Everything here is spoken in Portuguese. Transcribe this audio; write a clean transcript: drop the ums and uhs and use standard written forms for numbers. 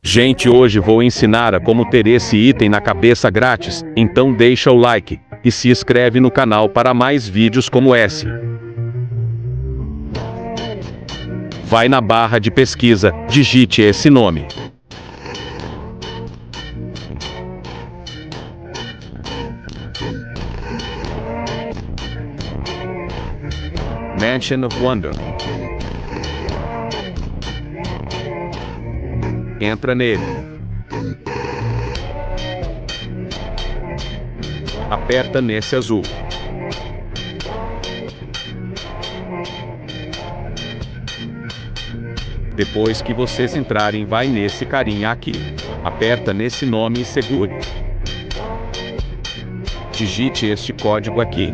Gente, hoje vou ensinar a como ter esse item na cabeça grátis, então deixa o like e se inscreve no canal para mais vídeos como esse. Vai na barra de pesquisa, digite esse nome. Mansion of Wonder. Entra nele. Aperta nesse azul. Depois que vocês entrarem, vai nesse carinha aqui. Aperta nesse nome e segure. Digite este código aqui.